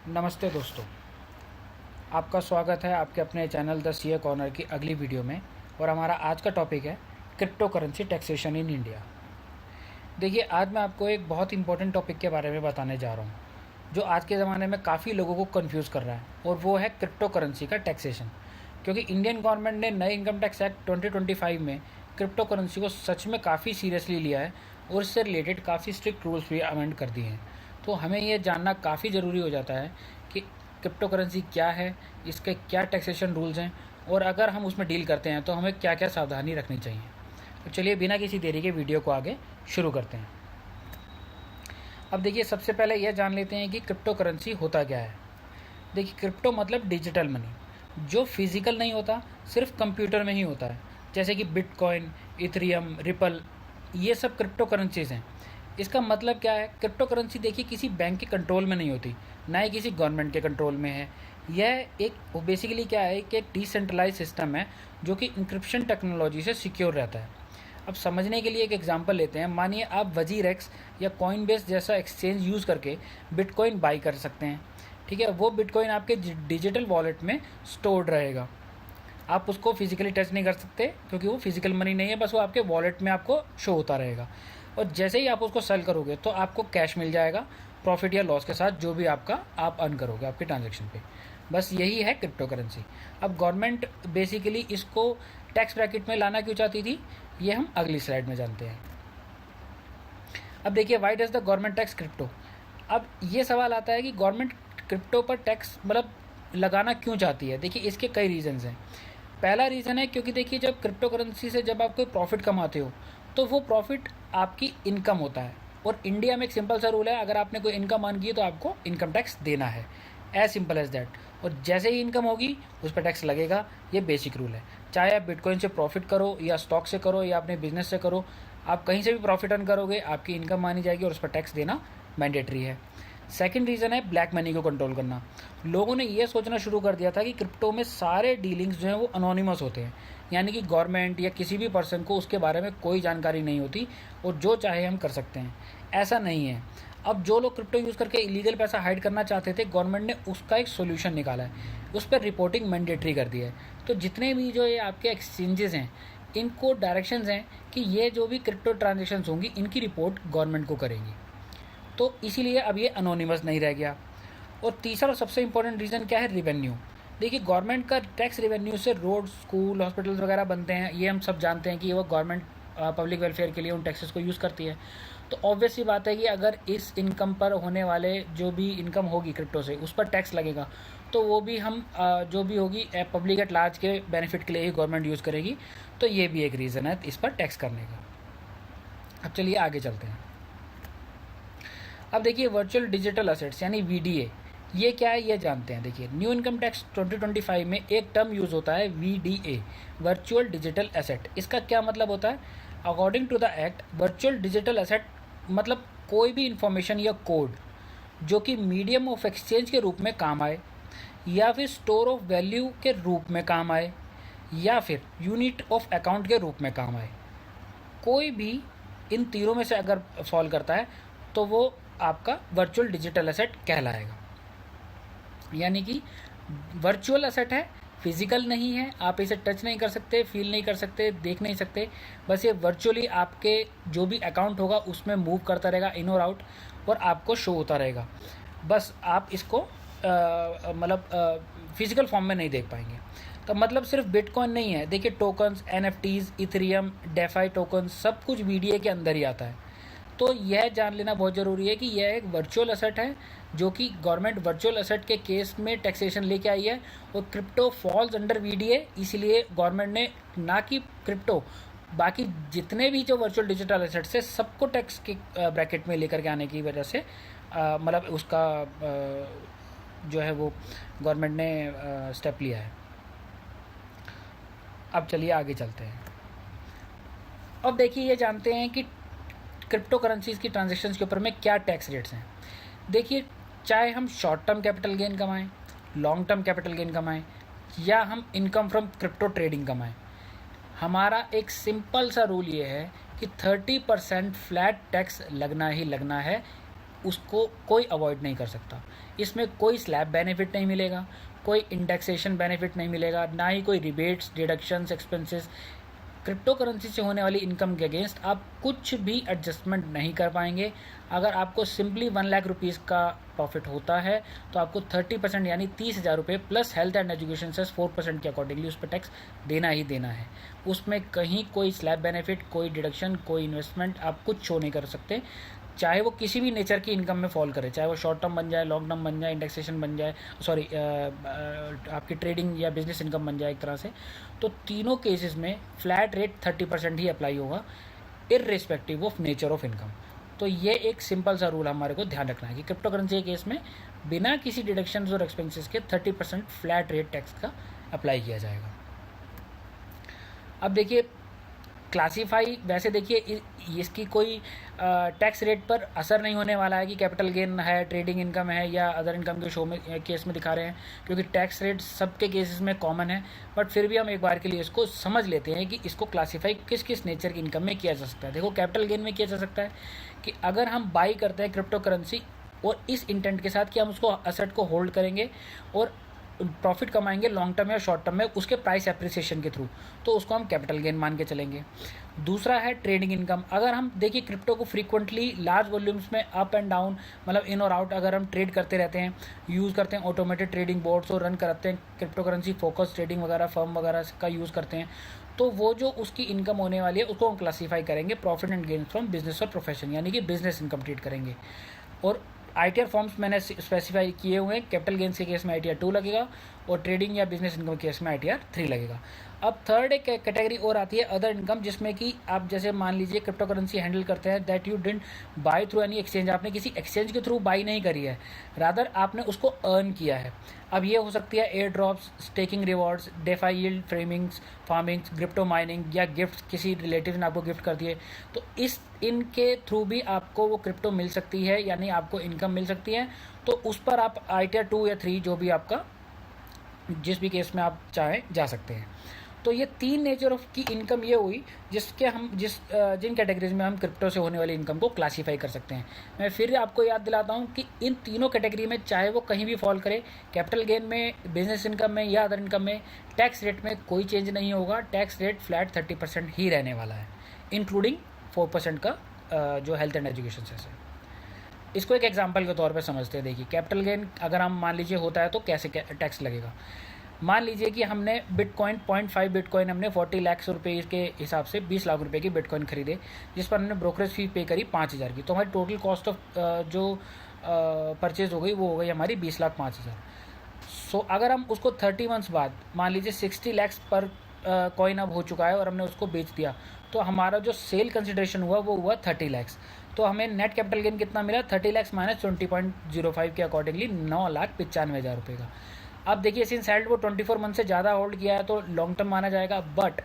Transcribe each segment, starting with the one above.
नमस्ते दोस्तों, आपका स्वागत है आपके अपने चैनल द सीए कॉर्नर की अगली वीडियो में। और हमारा आज का टॉपिक है crypto currency taxation in India. देखिए, आज मैं आपको एक बहुत इंपॉर्टेंट टॉपिक के बारे में बताने जा रहा हूँ जो आज के ज़माने में काफ़ी लोगों को कंफ्यूज कर रहा है, और वो है क्रिप्टो करेंसी का टैक्सेशन। क्योंकि इंडियन गवर्नमेंट ने नए इनकम टैक्स एक्ट 2025 में क्रिप्टो करेंसी को सच में काफ़ी सीरियसली लिया है और इससे रिलेटेड काफ़ी स्ट्रिक्ट रूल्स भी अमेंड कर दिए हैं। तो हमें ये जानना काफ़ी ज़रूरी हो जाता है कि क्रिप्टो करेंसी क्या है, इसके क्या टैक्सेशन रूल्स हैं, और अगर हम उसमें डील करते हैं तो हमें क्या क्या सावधानी रखनी चाहिए। तो चलिए बिना किसी देरी के वीडियो को आगे शुरू करते हैं। अब देखिए, सबसे पहले यह जान लेते हैं कि क्रिप्टो करेंसी होता क्या है। देखिए, क्रिप्टो मतलब डिजिटल मनी, जो फिजिकल नहीं होता, सिर्फ कंप्यूटर में ही होता है। जैसे कि बिटकॉइन, इथेरियम, रिपल, ये सब क्रिप्टो करेंसीज हैं। इसका मतलब क्या है? क्रिप्टो करेंसी देखिए किसी बैंक के कंट्रोल में नहीं होती, ना ही किसी गवर्नमेंट के कंट्रोल में है। यह एक बेसिकली क्या है कि एक डिसेंट्रलाइज सिस्टम है जो कि इंक्रिप्शन टेक्नोलॉजी से सिक्योर रहता है। अब समझने के लिए एक एग्जांपल लेते हैं। मानिए आप वजीरेक्स या कॉइनबेस जैसा एक्सचेंज यूज़ करके बिटकॉइन बाई कर सकते हैं। ठीक है, वो बिटकॉइन आपके डिजिटल वॉलेट में स्टोर्ड रहेगा। आप उसको फिजिकली टच नहीं कर सकते क्योंकि वो फिजिकल मनी नहीं है, बस वो आपके वॉलेट में आपको शो होता रहेगा। और जैसे ही आप उसको सेल करोगे तो आपको कैश मिल जाएगा, प्रॉफिट या लॉस के साथ, जो भी आपका आप अर्न करोगे आपके ट्रांजैक्शन पे। बस यही है क्रिप्टो करेंसी। अब गवर्नमेंट बेसिकली इसको टैक्स ब्रैकेट में लाना क्यों चाहती थी, ये हम अगली स्लाइड में जानते हैं। अब देखिए, why does the government tax crypto. अब ये सवाल आता है कि गवर्नमेंट क्रिप्टो पर टैक्स मतलब लगाना क्यों चाहती है। देखिए, इसके कई रीज़न्स हैं। पहला रीज़न है क्योंकि देखिए, जब क्रिप्टो करेंसी से जब आप कोई प्रॉफिट कमाते हो तो वो प्रॉफिट आपकी इनकम होता है। और इंडिया में एक सिंपल सा रूल है, अगर आपने कोई इनकम अर्न की है तो आपको इनकम टैक्स देना है, एज सिंपल एज दैट। और जैसे ही इनकम होगी उस पर टैक्स लगेगा, ये बेसिक रूल है। चाहे आप बिटकॉइन से प्रॉफिट करो या स्टॉक से करो या अपने बिजनेस से करो, आप कहीं से भी प्रॉफिट अर्न करोगे आपकी इनकम मानी जाएगी और उस पर टैक्स देना मैंडेटरी है। सेकंड रीज़न है ब्लैक मनी को कंट्रोल करना। लोगों ने ये सोचना शुरू कर दिया था कि क्रिप्टो में सारे डीलिंग्स जो हैं वो अनोनिमस होते हैं, यानी कि गवर्नमेंट या किसी भी पर्सन को उसके बारे में कोई जानकारी नहीं होती और जो चाहे हम कर सकते हैं। ऐसा नहीं है। अब जो लोग क्रिप्टो यूज़ करके इलीगल पैसा हाइड करना चाहते थे, गवर्नमेंट ने उसका एक सोल्यूशन निकाला है, उस पर रिपोर्टिंग मैंडेटरी कर दी है। तो जितने भी जो ये आपके एक्सचेंजेस हैं, इनको डायरेक्शंस हैं कि ये जो भी क्रिप्टो ट्रांजेक्शन्स होंगी इनकी रिपोर्ट गवर्नमेंट को करेंगी। तो इसीलिए अब ये अनोनिमस नहीं रह गया। और तीसरा और सबसे इंपॉर्टेंट रीज़न क्या है? रिवेन्यू। देखिए, गवर्नमेंट का टैक्स रेवेन्यू से रोड, स्कूल, हॉस्पिटल्स वगैरह बनते हैं, ये हम सब जानते हैं कि वो गवर्नमेंट पब्लिक वेलफेयर के लिए उन टैक्सेस को यूज़ करती है। तो ऑब्वियस सी बात है कि अगर इस इनकम पर होने वाले जो भी इनकम होगी क्रिप्टो से, उस पर टैक्स लगेगा, तो वो भी हम जो भी होगी पब्लिक एट लार्ज के बेनिफिट के लिए ही गवर्नमेंट यूज़ करेगी। तो ये भी एक रीज़न है इस पर टैक्स करने का। अब चलिए आगे चलते हैं। अब देखिए, वर्चुअल डिजिटल असेट्स यानी वीडीए, ये क्या है ये जानते हैं। देखिए, न्यू इनकम टैक्स 2025 में एक टर्म यूज़ होता है वीडीए, वर्चुअल डिजिटल एसेट। इसका क्या मतलब होता है? According to the act, virtual digital asset मतलब कोई भी इंफॉर्मेशन या कोड जो कि मीडियम ऑफ एक्सचेंज के रूप में काम आए, या फिर स्टोर ऑफ वैल्यू के रूप में काम आए, या फिर यूनिट ऑफ अकाउंट के रूप में काम आए। कोई भी इन तीनों में से अगर फॉल करता है तो वो आपका वर्चुअल डिजिटल एसेट कहलाएगा। यानी कि वर्चुअल एसेट है, फिजिकल नहीं है, आप इसे टच नहीं कर सकते, फील नहीं कर सकते, देख नहीं सकते। बस ये वर्चुअली आपके जो भी अकाउंट होगा उसमें मूव करता रहेगा इन और आउट, और आपको शो होता रहेगा। बस आप इसको मतलब फिजिकल फॉर्म में नहीं देख पाएंगे। तो मतलब सिर्फ बिटकॉइन नहीं है। देखिए, tokens, NFTs, Ethereum, defy tokens, सब कुछ वीडीए के अंदर ही आता है। तो यह जान लेना बहुत ज़रूरी है कि यह एक वर्चुअल एसेट है जो कि गवर्नमेंट वर्चुअल एसेट के केस में टैक्सेशन लेके आई है, और क्रिप्टो फॉल्स अंडर वीडीए। इसलिए गवर्नमेंट ने, ना कि क्रिप्टो, बाकी जितने भी जो वर्चुअल डिजिटल एसेट्स है सबको टैक्स के ब्रैकेट में लेकर के आने की वजह से मतलब उसका जो है वो गवर्नमेंट ने स्टेप लिया है। अब चलिए आगे चलते हैं। अब देखिए, ये जानते हैं कि क्रिप्टो करेंसीज़ की ट्रांजैक्शंस के ऊपर में क्या टैक्स रेट्स हैं। देखिए, चाहे हम शॉर्ट टर्म कैपिटल गेन कमाएं, लॉन्ग टर्म कैपिटल गेन कमाएं, या हम इनकम फ्रॉम क्रिप्टो ट्रेडिंग कमाएं, हमारा एक सिंपल सा रूल ये है कि 30% फ्लैट टैक्स लगना ही लगना है उसको कोई अवॉइड नहीं कर सकता। इसमें कोई स्लैब बेनिफिट नहीं मिलेगा, कोई इंडेक्सेशन बेनिफिट नहीं मिलेगा, ना ही कोई rebates, deductions, expenses. Crypto currency से होने वाली इनकम के अगेंस्ट आप कुछ भी एडजस्टमेंट नहीं कर पाएंगे। अगर आपको सिंपली 1 लाख रुपीज़ का प्रॉफिट होता है तो आपको 30% यानी 30,000 रुपये plus health and education cess 4% के अकॉर्डिंगली उस पर टैक्स देना ही देना है। उसमें कहीं कोई स्लैब बेनिफिट, कोई डिडक्शन, कोई इन्वेस्टमेंट आप कुछ शो नहीं कर सकते, चाहे वो किसी भी नेचर की इनकम में फॉल करे, चाहे वो शॉर्ट टर्म बन जाए, लॉन्ग टर्म बन जाए, इंडेक्सेशन बन जाए, सॉरी आपकी ट्रेडिंग या बिजनेस इनकम बन जाए एक तरह से। तो तीनों केसेस में फ्लैट रेट 30% ही अप्लाई होगा, irrespective of nature of income. तो ये एक सिंपल सा रूल हमारे को ध्यान रखना है कि क्रिप्टो करेंसी के केस में बिना किसी डिडक्शंस और एक्सपेंसेस के 30% फ्लैट रेट टैक्स का अप्लाई किया जाएगा। अब देखिए क्लासीफाई, वैसे देखिए इसकी कोई टैक्स रेट पर असर नहीं होने वाला है कि कैपिटल गेन है, ट्रेडिंग इनकम है या अदर इनकम के शो में केस में दिखा रहे हैं, क्योंकि टैक्स रेट सबके केसेस में कॉमन है। बट फिर भी हम एक बार के लिए इसको समझ लेते हैं कि इसको क्लासीफाई किस किस नेचर की इनकम में किया जा सकता है। देखो कैपिटल गेन में किया जा सकता है कि अगर हम बाई करते हैं क्रिप्टो करेंसी और इस इंटेंट के साथ कि हम उसको असेट को होल्ड करेंगे और प्रॉफिट कमाएंगे लॉन्ग टर्म या शॉर्ट टर्म में उसके प्राइस एप्रिसिएशन के थ्रू, तो उसको हम कैपिटल गेन मान के चलेंगे। दूसरा है ट्रेडिंग इनकम। अगर हम देखिए क्रिप्टो को फ्रीक्वेंटली लार्ज वॉल्यूम्स में अप एंड डाउन, मतलब इन और आउट, अगर हम ट्रेड करते रहते हैं, यूज़ करते हैं ऑटोमेटेड ट्रेडिंग बोर्ड्स और रन करते हैं क्रिप्टो करेंसी फोकस ट्रेडिंग वगैरह फर्म वगैरह का यूज़ करते हैं, तो वो जो उसकी इनकम होने वाली है उसको हम क्लासीफाई करेंगे profit and gain from business और प्रोफेशन, यानी कि बिजनेस इनकम ट्रीट करेंगे। और ITR फॉर्म्स मैंने स्पेसिफाई किए हुए हैं। कैपिटल गेन्स के केस में ITR 2 लगेगा और ट्रेडिंग या बिजनेस इनकम के केस में ITR 3 लगेगा। अब थर्ड एक कैटेगरी और आती है अदर इनकम, जिसमें कि आप जैसे मान लीजिए क्रिप्टो करेंसी हैंडल करते हैं that you didn't buy through any exchange, आपने किसी एक्सचेंज के थ्रू बाई नहीं करी है, रादर आपने उसको अर्न किया है। अब ये हो सकती है air drops, staking rewards, DeFi yield, framings, farmings, crypto mining या गिफ्ट, किसी रिलेटिव ने आपको गिफ्ट कर दिए, तो इनके थ्रू भी आपको वो क्रिप्टो मिल सकती है, यानी आपको इनकम मिल सकती है। तो उस पर आप ITR 2 या 3 जो भी आपका जिस भी केस में आप चाहें जा सकते हैं। तो ये 3 नेचर ऑफ की इनकम ये हुई जिसके हम जिन कैटेगरीज में हम क्रिप्टो से होने वाली इनकम को क्लासीफाई कर सकते हैं। मैं फिर आपको याद दिलाता हूँ कि इन तीनों कैटेगरी में चाहे वो कहीं भी फॉल करे, कैपिटल गेन में, बिजनेस इनकम में या अदर इनकम में, टैक्स रेट में कोई चेंज नहीं होगा। टैक्स रेट फ्लैट 30% ही रहने वाला है, इंक्लूडिंग 4% का जो हेल्थ एंड एजुकेशन सेस है। इसको एक एग्जांपल के तौर पे समझते हैं। देखिए कैपिटल गेन अगर हम मान लीजिए होता है तो कैसे टैक्स लगेगा। मान लीजिए कि हमने बिटकॉइन 0.5 बिटकॉइन हमने 40 लाख रुपये के हिसाब से 20 लाख रुपए की बिटकॉइन खरीदे, जिस पर हमने ब्रोकरेज फी पे करी 5,000 की, तो हमारी टोटल कॉस्ट ऑफ जो परचेज हो गई वो हो गई हमारी 20,05,000। सो अगर हम उसको 30 मंथ्स बाद मान लीजिए 60 लाख पर कॉइन अब हो चुका है और हमने उसको बेच दिया, तो हमारा जो सेल कंसिडरेशन हुआ वो हुआ 30 लाख। तो हमें नेट कैपिटल गेन कितना मिला, 30 लाख माइनस 20.05 के अकॉर्डिंगली 9,95,000 रुपये का। अब देखिए सिंस हेल्ड वो 24 मंथ से ज़्यादा होल्ड किया है तो लॉन्ग टर्म माना जाएगा, but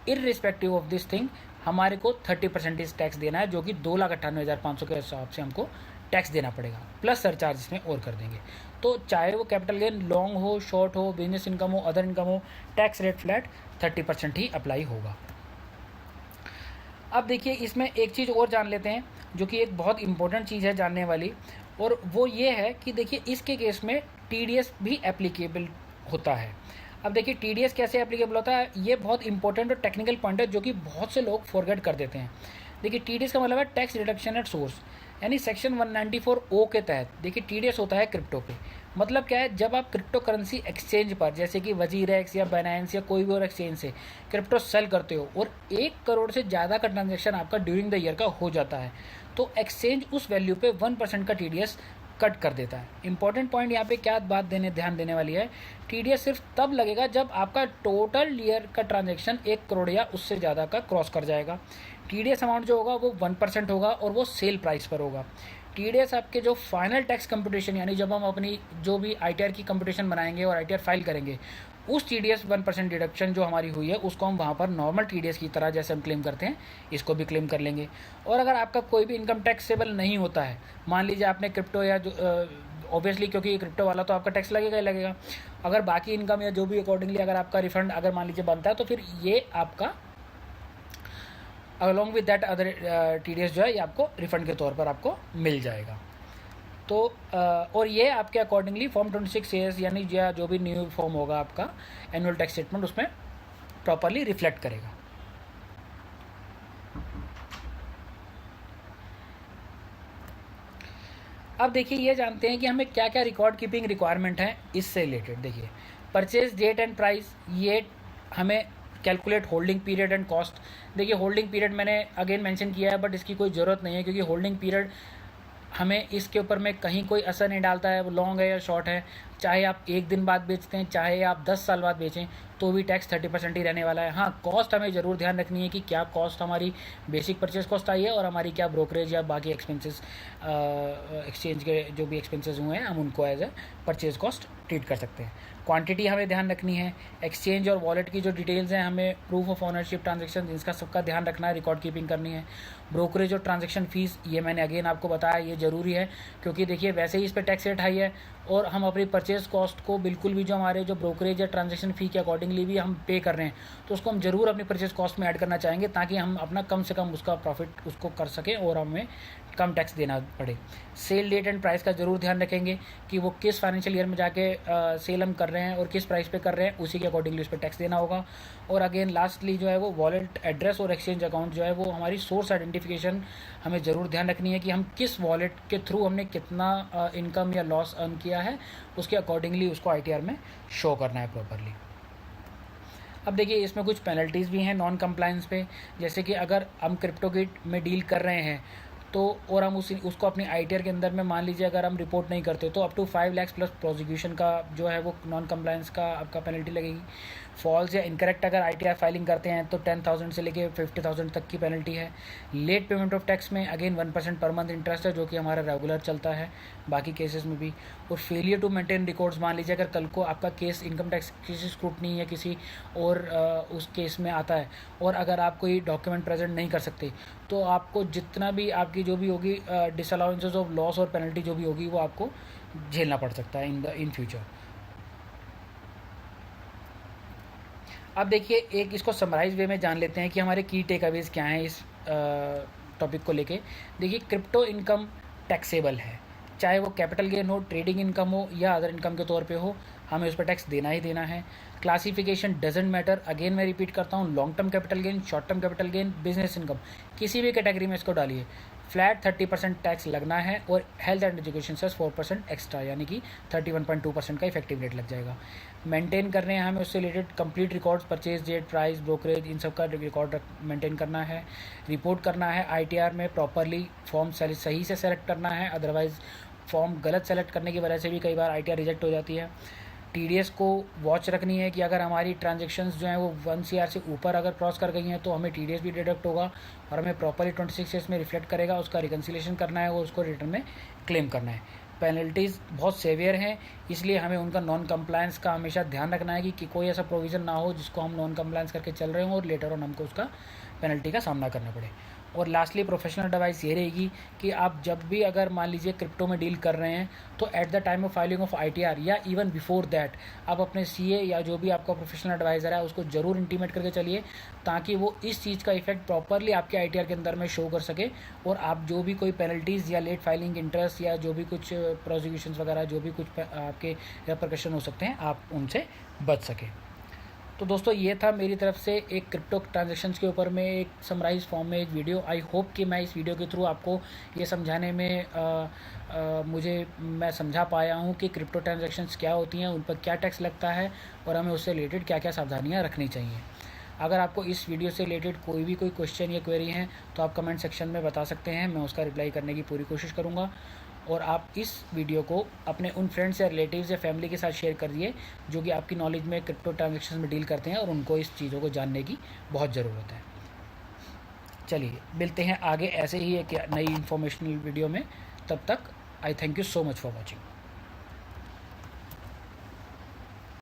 irrespective of this thing हमारे को 30% टैक्स देना है, जो कि 2,98,500 के हिसाब से हमको टैक्स देना पड़ेगा, प्लस सरचार्ज इसमें और कर देंगे। तो चाहे वो कैपिटल गेन लॉन्ग हो, शॉर्ट हो, बिजनेस इनकम हो, अदर इनकम हो, टैक्स रेट फ्लैट 30% ही अप्लाई होगा। अब देखिए इसमें एक चीज़ और जान लेते हैं जो कि एक बहुत इंपॉर्टेंट चीज़ है जानने वाली, और वो ये है कि देखिए इसके केस में TDS भी एप्लीकेबल होता है। अब देखिए TDS कैसे एप्लीकेबल होता है, ये बहुत इंपॉर्टेंट और टेक्निकल पॉइंट है जो कि बहुत से लोग फॉरगेट कर देते हैं। देखिए TDS का मतलब है टैक्स रिडक्शन एट सोर्स, यानी सेक्शन 194O के तहत देखिए TDS होता है क्रिप्टो पे। मतलब क्या है, जब आप क्रिप्टो करेंसी एक्सचेंज पर जैसे कि वजीरेक्स या बाइनेंस या कोई भी और एक्सचेंज से क्रिप्टो सेल करते हो और 1 करोड़ से ज़्यादा का ट्रांजेक्शन आपका ड्यूरिंग द ईयर का हो जाता है, तो एक्सचेंज उस वैल्यू पे 1% का TDS कट कर देता है। इंपॉर्टेंट पॉइंट यहाँ पे क्या बात ध्यान देने वाली है, TDS सिर्फ तब लगेगा जब आपका टोटल ईयर का ट्रांजेक्शन 1 करोड़ या उससे ज़्यादा का क्रॉस कर जाएगा। TDS अमाउंट जो होगा वो 1% होगा और वो सेल प्राइस पर होगा। TDS आपके जो फाइनल टैक्स कंप्यूटेशन, यानी जब हम अपनी जो भी ITR की कंप्यूटेशन बनाएंगे और ITR फाइल करेंगे, उस TDS 1% डिडक्शन जो हमारी हुई है उसको हम वहाँ पर नॉर्मल TDS की तरह जैसे हम क्लेम करते हैं इसको भी क्लेम कर लेंगे। और अगर आपका कोई भी इनकम टैक्सेबल नहीं होता है, मान लीजिए आपने क्रिप्टो या जो ऑब्वियसली क्योंकि क्रिप्टो वाला तो आपका टैक्स लगेगा ही लगेगा, अगर बाकी इनकम या जो भी अकॉर्डिंगली अगर आपका रिफंड अगर मान लीजिए बनता है तो फिर ये आपका along with that other TDS जो है ये आपको रिफंड के तौर पर आपको मिल जाएगा। तो और ये आपके अकॉर्डिंगली फॉर्म 26 एस यानी जो भी न्यू फॉर्म होगा आपका एनुअल टैक्स स्टेटमेंट उसमें प्रॉपरली रिफ्लेक्ट करेगा। अब देखिए ये जानते हैं कि हमें क्या क्या रिकॉर्ड कीपिंग रिक्वायरमेंट है इससे रिलेटेड। देखिए परचेज डेट एंड प्राइस, ये हमें calculate holding period and cost. देखिए होल्डिंग पीरियड मैंने अगेन मेंशन किया है, बट इसकी कोई ज़रूरत नहीं है, क्योंकि होल्डिंग पीरियड हमें इसके ऊपर में कहीं कोई असर नहीं डालता है वो लॉन्ग है या शॉर्ट है। चाहे आप 1 दिन बाद बेचते हैं, चाहे आप 10 साल बाद बेचें, तो भी टैक्स 30% ही रहने वाला है। हाँ, कॉस्ट हमें ज़रूर ध्यान रखनी है कि क्या कॉस्ट हमारी बेसिक परचेज कॉस्ट आई है और हमारी क्या ब्रोकरेज या बाकी एक्सपेंसेस, एक्सचेंज के जो भी एक्सपेंसेस हुए हैं हम उनको as a purchase cost treat कर सकते हैं। क्वांटिटी हमें ध्यान रखनी है। एक्सचेंज और वॉलेट की जो डिटेल्स हैं, हमें प्रूफ ऑफ ऑनरशिप ट्रांजेक्शन, इसका सबका ध्यान रखना है, रिकॉर्ड कीपिंग करनी है। ब्रोकरेज और ट्रांजेक्शन फ़ीस, ये मैंने अगेन आपको बताया, ये ज़रूरी है, क्योंकि देखिए वैसे ही इस पर टैक्स रेट हाई है और हम अपनी परचेज कॉस्ट को बिल्कुल भी जो हमारे जो ब्रोकरेज या ट्रांजेक्शन फ़ी के अकॉर्डिंगली भी हम पे कर रहे हैं, तो उसको हम ज़रूर अपनी परचेज कॉस्ट में ऐड करना चाहेंगे, ताकि हम अपना कम से कम उसका प्रॉफिट उसको कर सकें और हमें कम टैक्स देना पड़े। सेल डेट एंड प्राइस का ज़रूर ध्यान रखेंगे कि वो किस फाइनेंशियल ईयर में जाके सेल हम कर रहे हैं और किस प्राइस पे कर रहे हैं, उसी के अकॉर्डिंगली उस पर टैक्स देना होगा। और अगेन लास्टली जो है वो वॉलेट एड्रेस और एक्सचेंज अकाउंट जो है वो हमारी सोर्स आइडेंटिफिकेशन हमें ज़रूर ध्यान रखनी है कि हम किस वॉलेट के थ्रू हमने कितना इनकम या लॉस अर्न किया है, उसके अकॉर्डिंगली उसको ITR में शो करना है प्रॉपरली। अब देखिए इसमें कुछ पेनल्टीज़ भी हैं नॉन कंप्लायंस पे, जैसे कि अगर हम क्रिप्टो किट में डील कर रहे हैं तो और हम उसको अपनी ITR के अंदर में मान लीजिए अगर हम रिपोर्ट नहीं करते तो up to 5 lakh plus prosecution का जो है वो नॉन कंप्लायंस का आपका पेनल्टी लगेगी। फॉल्स या इनकरेक्ट अगर ITR फाइलिंग करते हैं तो 10,000 से लेके 50,000 तक की पेनल्टी है। लेट पेमेंट ऑफ टैक्स में अगेन 1% पर मंथ इंटरेस्ट है, जो कि हमारा रेगुलर चलता है बाकी केसेस में भी। और फेलियर टू मेंटेन रिकॉर्ड्स, मान लीजिए अगर कल को आपका केस इनकम टैक्स किसी स्क्रूटनी या किसी और उस केस में आता है और अगर आप कोई डॉक्यूमेंट प्रेजेंट नहीं कर सकते, तो आपको जितना भी आपकी जो भी होगी डिसअलाउंसेस ऑफ लॉस और पेनल्टी जो भी होगी वो आपको झेलना पड़ सकता है इन फ्यूचर। अब देखिए एक इसको समराइज वे में जान लेते हैं कि हमारे की टेक अवेज क्या हैं इस टॉपिक को लेके। देखिए क्रिप्टो इनकम टैक्सेबल है, चाहे वो कैपिटल गेन हो, ट्रेडिंग इनकम हो या अदर इनकम के तौर पे हो, हमें उस पर टैक्स देना ही देना है। क्लासिफिकेशन डजेंट मैटर, अगेन मैं रिपीट करता हूँ, long term capital gain, short term capital gain, business income, किसी भी कैटेगरी में इसको डालिए, फ्लैट 30% टैक्स लगना है। और हेल्थ एंड एजुकेशन से 4% एक्स्ट्रा, यानी कि 31.2% का इफेक्टिव रेट लग जाएगा। मेंटेन करने हैं हमें उससे related complete records, purchase date, price, brokerage, इन सब का रिकॉर्ड मेंटेन करना है। रिपोर्ट करना है ITR में प्रॉपरली, फॉर्म सही से सेलेक्ट करना है, अदरवाइज़ फॉर्म गलत सेलेक्ट करने की वजह से भी कई बार ITR रिजेक्ट हो जाती है। TDS को वॉच रखनी है कि अगर हमारी ट्रांजेक्शन्स जो हैं वो 1 CR से ऊपर अगर क्रॉस कर गई हैं तो हमें TDS भी डिडक्ट होगा और हमें प्रॉपरली 26 एस में रिफ्लेक्ट करेगा, उसका रिकन्सिलेशन करना है और उसको रिटर्न में क्लेम करना है। पेनल्टीज़ बहुत सेवियर हैं, इसलिए हमें उनका नॉन कंप्लायंस का हमेशा ध्यान रखना है कि कोई ऐसा प्रोविज़न ना हो जिसको हम नॉन कंप्लायंस करके चल रहे हों और लेटर ऑन हमको उसका पेनल्टी का सामना करना पड़े। और लास्टली प्रोफेशनल एडवाइस ये रहेगी कि आप जब भी अगर मान लीजिए क्रिप्टो में डील कर रहे हैं तो at the time of filing of ITR या इवन बिफोर दैट आप अपने CA या जो भी आपका प्रोफेशनल एडवाइज़र है उसको ज़रूर इंटीमेट करके चलिए, ताकि वो इस चीज़ का इफेक्ट प्रॉपरली आपके ITR के अंदर में शो कर सके और आप जो भी कोई पेनल्टीज़ या लेट फाइलिंग इंटरेस्ट या जो भी कुछ प्रोसिक्यूशंस वगैरह जो भी कुछ आपके रेपरकशन हो सकते हैं आप उनसे बच सकें। तो दोस्तों ये था मेरी तरफ से एक क्रिप्टो ट्रांजैक्शंस के ऊपर में एक समराइज फॉर्म में एक वीडियो। आई होप कि मैं इस वीडियो के थ्रू आपको ये समझाने में मैं समझा पाया हूँ कि क्रिप्टो ट्रांजैक्शंस क्या होती हैं, उन पर क्या टैक्स लगता है और हमें उससे रिलेटेड क्या क्या सावधानियाँ रखनी चाहिए। अगर आपको इस वीडियो से रिलेटेड कोई क्वेश्चन या क्वेरी हैं तो आप कमेंट सेक्शन में बता सकते हैं, मैं उसका रिप्लाई करने की पूरी कोशिश करूँगा। और आप इस वीडियो को अपने उन फ्रेंड्स या रिलेटिव्स या फैमिली के साथ शेयर कर दिए जो कि आपकी नॉलेज में क्रिप्टो ट्रांजैक्शन में डील करते हैं और उनको इस चीज़ों को जानने की बहुत ज़रूरत है। चलिए मिलते हैं आगे ऐसे ही एक नई इन्फॉर्मेशनल वीडियो में, तब तक आई thank you so much for watching.